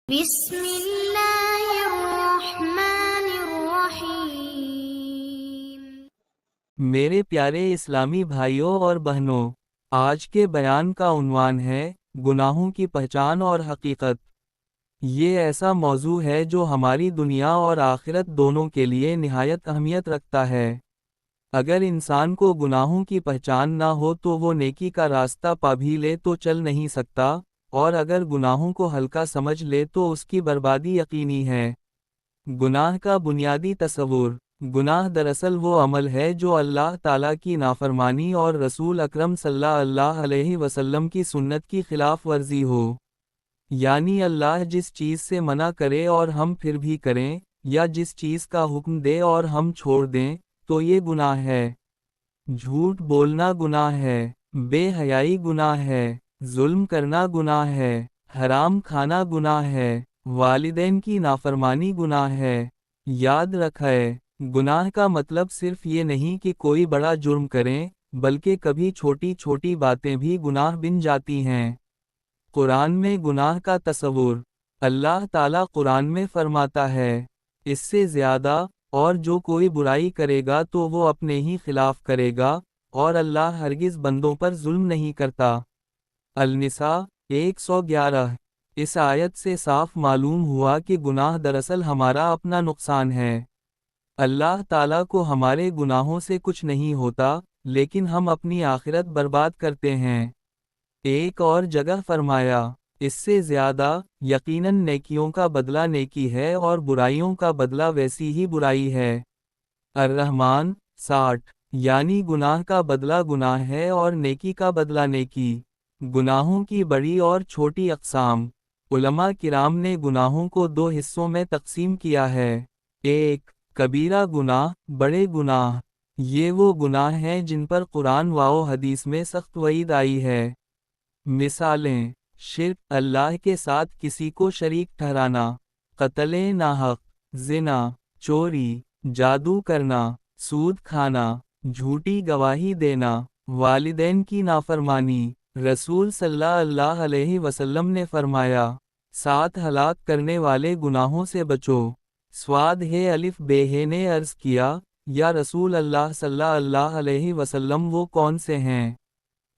بسم اللہ الرحمن الرحیم۔ میرے پیارے اسلامی بھائیوں اور بہنوں، آج کے بیان کا عنوان ہے گناہوں کی پہچان اور حقیقت۔ یہ ایسا موضوع ہے جو ہماری دنیا اور آخرت دونوں کے لیے نہایت اہمیت رکھتا ہے۔ اگر انسان کو گناہوں کی پہچان نہ ہو تو وہ نیکی کا راستہ پا بھی لے تو چل نہیں سکتا، اور اگر گناہوں کو ہلکا سمجھ لے تو اس کی بربادی یقینی ہے۔ گناہ کا بنیادی تصور۔ گناہ دراصل وہ عمل ہے جو اللہ تعالیٰ کی نافرمانی اور رسول اکرم صلی اللہ علیہ وسلم کی سنت کی خلاف ورزی ہو۔ یعنی اللہ جس چیز سے منع کرے اور ہم پھر بھی کریں، یا جس چیز کا حکم دے اور ہم چھوڑ دیں، تو یہ گناہ ہے۔ جھوٹ بولنا گناہ ہے، بے حیائی گناہ ہے، ظلم کرنا گناہ ہے، حرام کھانا گناہ ہے، والدین کی نافرمانی گناہ ہے۔ یاد رکھیں، گناہ کا مطلب صرف یہ نہیں کہ کوئی بڑا جرم کریں، بلکہ کبھی چھوٹی چھوٹی باتیں بھی گناہ بن جاتی ہیں۔ قرآن میں گناہ کا تصور۔ اللہ تعالیٰ قرآن میں فرماتا ہے، اس سے زیادہ، اور جو کوئی برائی کرے گا تو وہ اپنے ہی خلاف کرے گا، اور اللہ ہرگز بندوں پر ظلم نہیں کرتا۔ النساء 111۔ اس آیت سے صاف معلوم ہوا کہ گناہ دراصل ہمارا اپنا نقصان ہے۔ اللہ تعالیٰ کو ہمارے گناہوں سے کچھ نہیں ہوتا، لیکن ہم اپنی آخرت برباد کرتے ہیں۔ ایک اور جگہ فرمایا، اس سے زیادہ، یقیناً نیکیوں کا بدلہ نیکی ہے اور برائیوں کا بدلہ ویسی ہی برائی ہے۔ الرحمن 60۔ یعنی گناہ کا بدلہ گناہ ہے اور نیکی کا بدلہ نیکی۔ گناہوں کی بڑی اور چھوٹی اقسام۔ علماء کرام نے گناہوں کو دو حصوں میں تقسیم کیا ہے۔ ایک، کبیرہ گناہ، بڑے گناہ۔ یہ وہ گناہ ہیں جن پر قرآن و حدیث میں سخت وعید آئی ہے۔ مثالیں: شرک، اللہ کے ساتھ کسی کو شریک ٹھہرانا، قتل ناحق، زنا، چوری، جادو کرنا، سود کھانا، جھوٹی گواہی دینا، والدین کی نافرمانی۔ رسول صلی اللہ علیہ وسلم نے فرمایا، 7 ہلاک کرنے والے گناہوں سے بچو۔ سواد ہے الف بے نے عرض کیا، یا رسول اللہ صلی اللہ علیہ وسلم وہ کون سے ہیں؟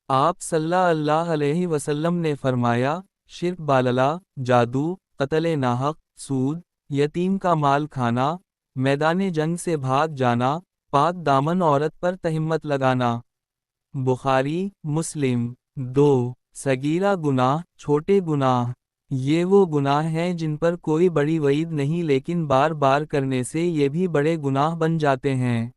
آپ صلی اللہ علیہ وسلم نے فرمایا، شرک باللہ، جادو، قتل ناحق، سود، یتیم کا مال کھانا، میدان جنگ سے بھاگ جانا، پاک دامن عورت پر تہمت لگانا۔ بخاری، مسلم۔ 2، صغیرہ گناہ، چھوٹے گناہ۔ یہ وہ گناہ ہیں جن پر کوئی بڑی وعید نہیں لیکن بار بار کرنے سے یہ بھی بڑے گناہ بن جاتے ہیں۔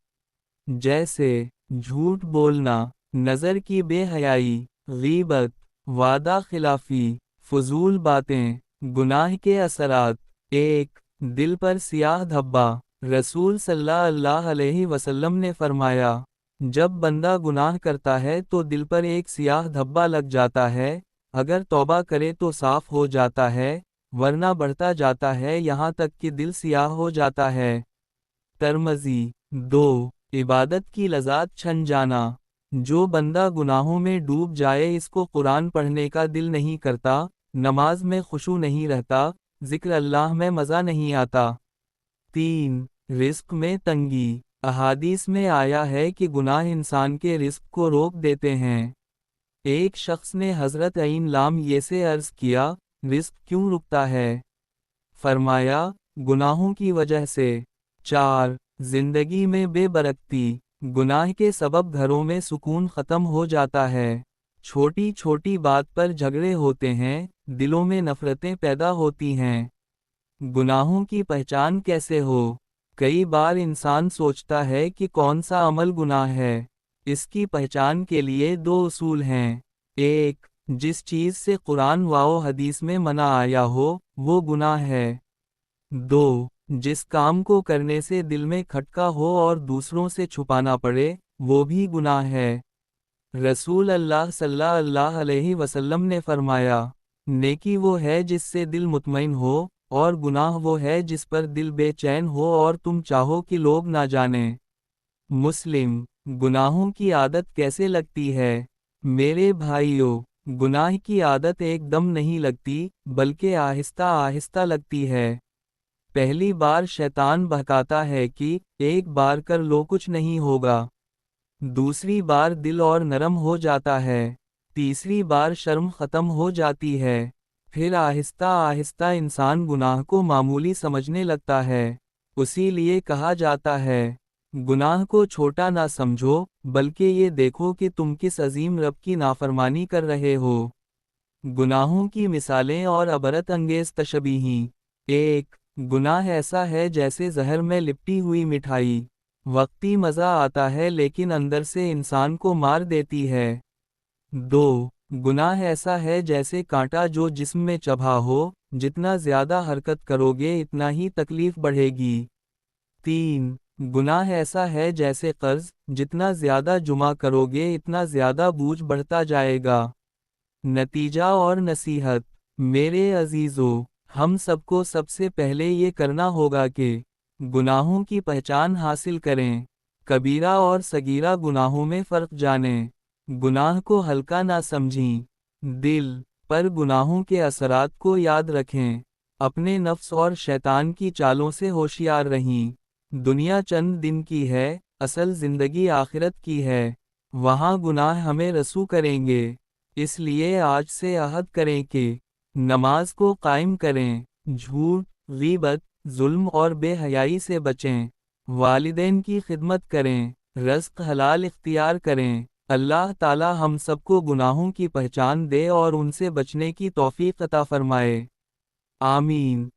جیسے جھوٹ بولنا، نظر کی بے حیائی، غیبت، وعدہ خلافی، فضول باتیں۔ گناہ کے اثرات۔ 1، دل پر سیاہ دھبا۔ رسول صلی اللہ علیہ وسلم نے فرمایا، جب بندہ گناہ کرتا ہے تو دل پر ایک سیاہ دھبا لگ جاتا ہے، اگر توبہ کرے تو صاف ہو جاتا ہے، ورنہ بڑھتا جاتا ہے یہاں تک کہ دل سیاہ ہو جاتا ہے۔ ترمذی۔ 2، عبادت کی لذات چھن جانا۔ جو بندہ گناہوں میں ڈوب جائے اس کو قرآن پڑھنے کا دل نہیں کرتا، نماز میں خشوع نہیں رہتا، ذکر اللہ میں مزہ نہیں آتا۔ 3، رزق میں تنگی۔ احادیث میں آیا ہے کہ گناہ انسان کے رزق کو روک دیتے ہیں۔ ایک شخص نے حضرت عین لام یہ سے عرض کیا، رزق کیوں رکتا ہے؟ فرمایا، گناہوں کی وجہ سے۔ 4، زندگی میں بے برکتی۔ گناہ کے سبب گھروں میں سکون ختم ہو جاتا ہے۔ چھوٹی چھوٹی بات پر جھگڑے ہوتے ہیں، دلوں میں نفرتیں پیدا ہوتی ہیں۔ گناہوں کی پہچان کیسے ہو؟ کئی بار انسان سوچتا ہے کہ کون سا عمل گناہ ہے۔ اس کی پہچان کے لیے 2 اصول ہیں۔ 1، جس چیز سے قرآن و حدیث میں منع آیا ہو، وہ گناہ ہے۔ 2، جس کام کو کرنے سے دل میں کھٹکا ہو اور دوسروں سے چھپانا پڑے، وہ بھی گناہ ہے۔ رسول اللہ صلی اللہ علیہ وسلم نے فرمایا، نیکی وہ ہے جس سے دل مطمئن ہو، اور گناہ وہ ہے جس پر دل بے چین ہو اور تم چاہو کہ لوگ نہ جانیں۔ مسلم۔ گناہوں کی عادت کیسے لگتی ہے؟ میرے بھائیو، گناہ کی عادت ایک دم نہیں لگتی بلکہ آہستہ آہستہ لگتی ہے۔ پہلی بار شیطان بہکاتا ہے کہ ایک بار کر لو کچھ نہیں ہوگا۔ دوسری بار دل اور نرم ہو جاتا ہے۔ تیسری بار شرم ختم ہو جاتی ہے۔ پھر آہستہ آہستہ انسان گناہ کو معمولی سمجھنے لگتا ہے۔ اسی لیے کہا جاتا ہے گناہ کو چھوٹا نہ سمجھو بلکہ یہ دیکھو کہ تم کس عظیم رب کی نافرمانی کر رہے ہو۔ گناہوں کی مثالیں اور عبرت انگیز تشبیہیں۔ 1. گناہ ایسا ہے جیسے زہر میں لپٹی ہوئی مٹھائی، وقتی مزہ آتا ہے لیکن اندر سے انسان کو مار دیتی ہے۔ 2. گناہ ایسا ہے جیسے کانٹا جو جسم میں چبھا ہو، جتنا زیادہ حرکت کرو گے اتنا ہی تکلیف بڑھے گی۔ 3. گناہ ایسا ہے جیسے قرض، جتنا زیادہ جمع کرو گے اتنا زیادہ بوجھ بڑھتا جائے گا۔ نتیجہ اور نصیحت۔ میرے عزیزو، ہم سب کو سب سے پہلے یہ کرنا ہوگا کہ گناہوں کی پہچان حاصل کریں، کبیرہ اور صغیرہ گناہوں میں فرق جانیں، گناہ کو ہلکا نہ سمجھیں، دل پر گناہوں کے اثرات کو یاد رکھیں، اپنے نفس اور شیطان کی چالوں سے ہوشیار رہیں۔ دنیا چند دن کی ہے، اصل زندگی آخرت کی ہے، وہاں گناہ ہمیں رسوا کریں گے۔ اس لیے آج سے عہد کریں کہ نماز کو قائم کریں، جھوٹ، غیبت، ظلم اور بے حیائی سے بچیں، والدین کی خدمت کریں، رزق حلال اختیار کریں۔ اللہ تعالی ہم سب کو گناہوں کی پہچان دے اور ان سے بچنے کی توفیق عطا فرمائے۔ آمین۔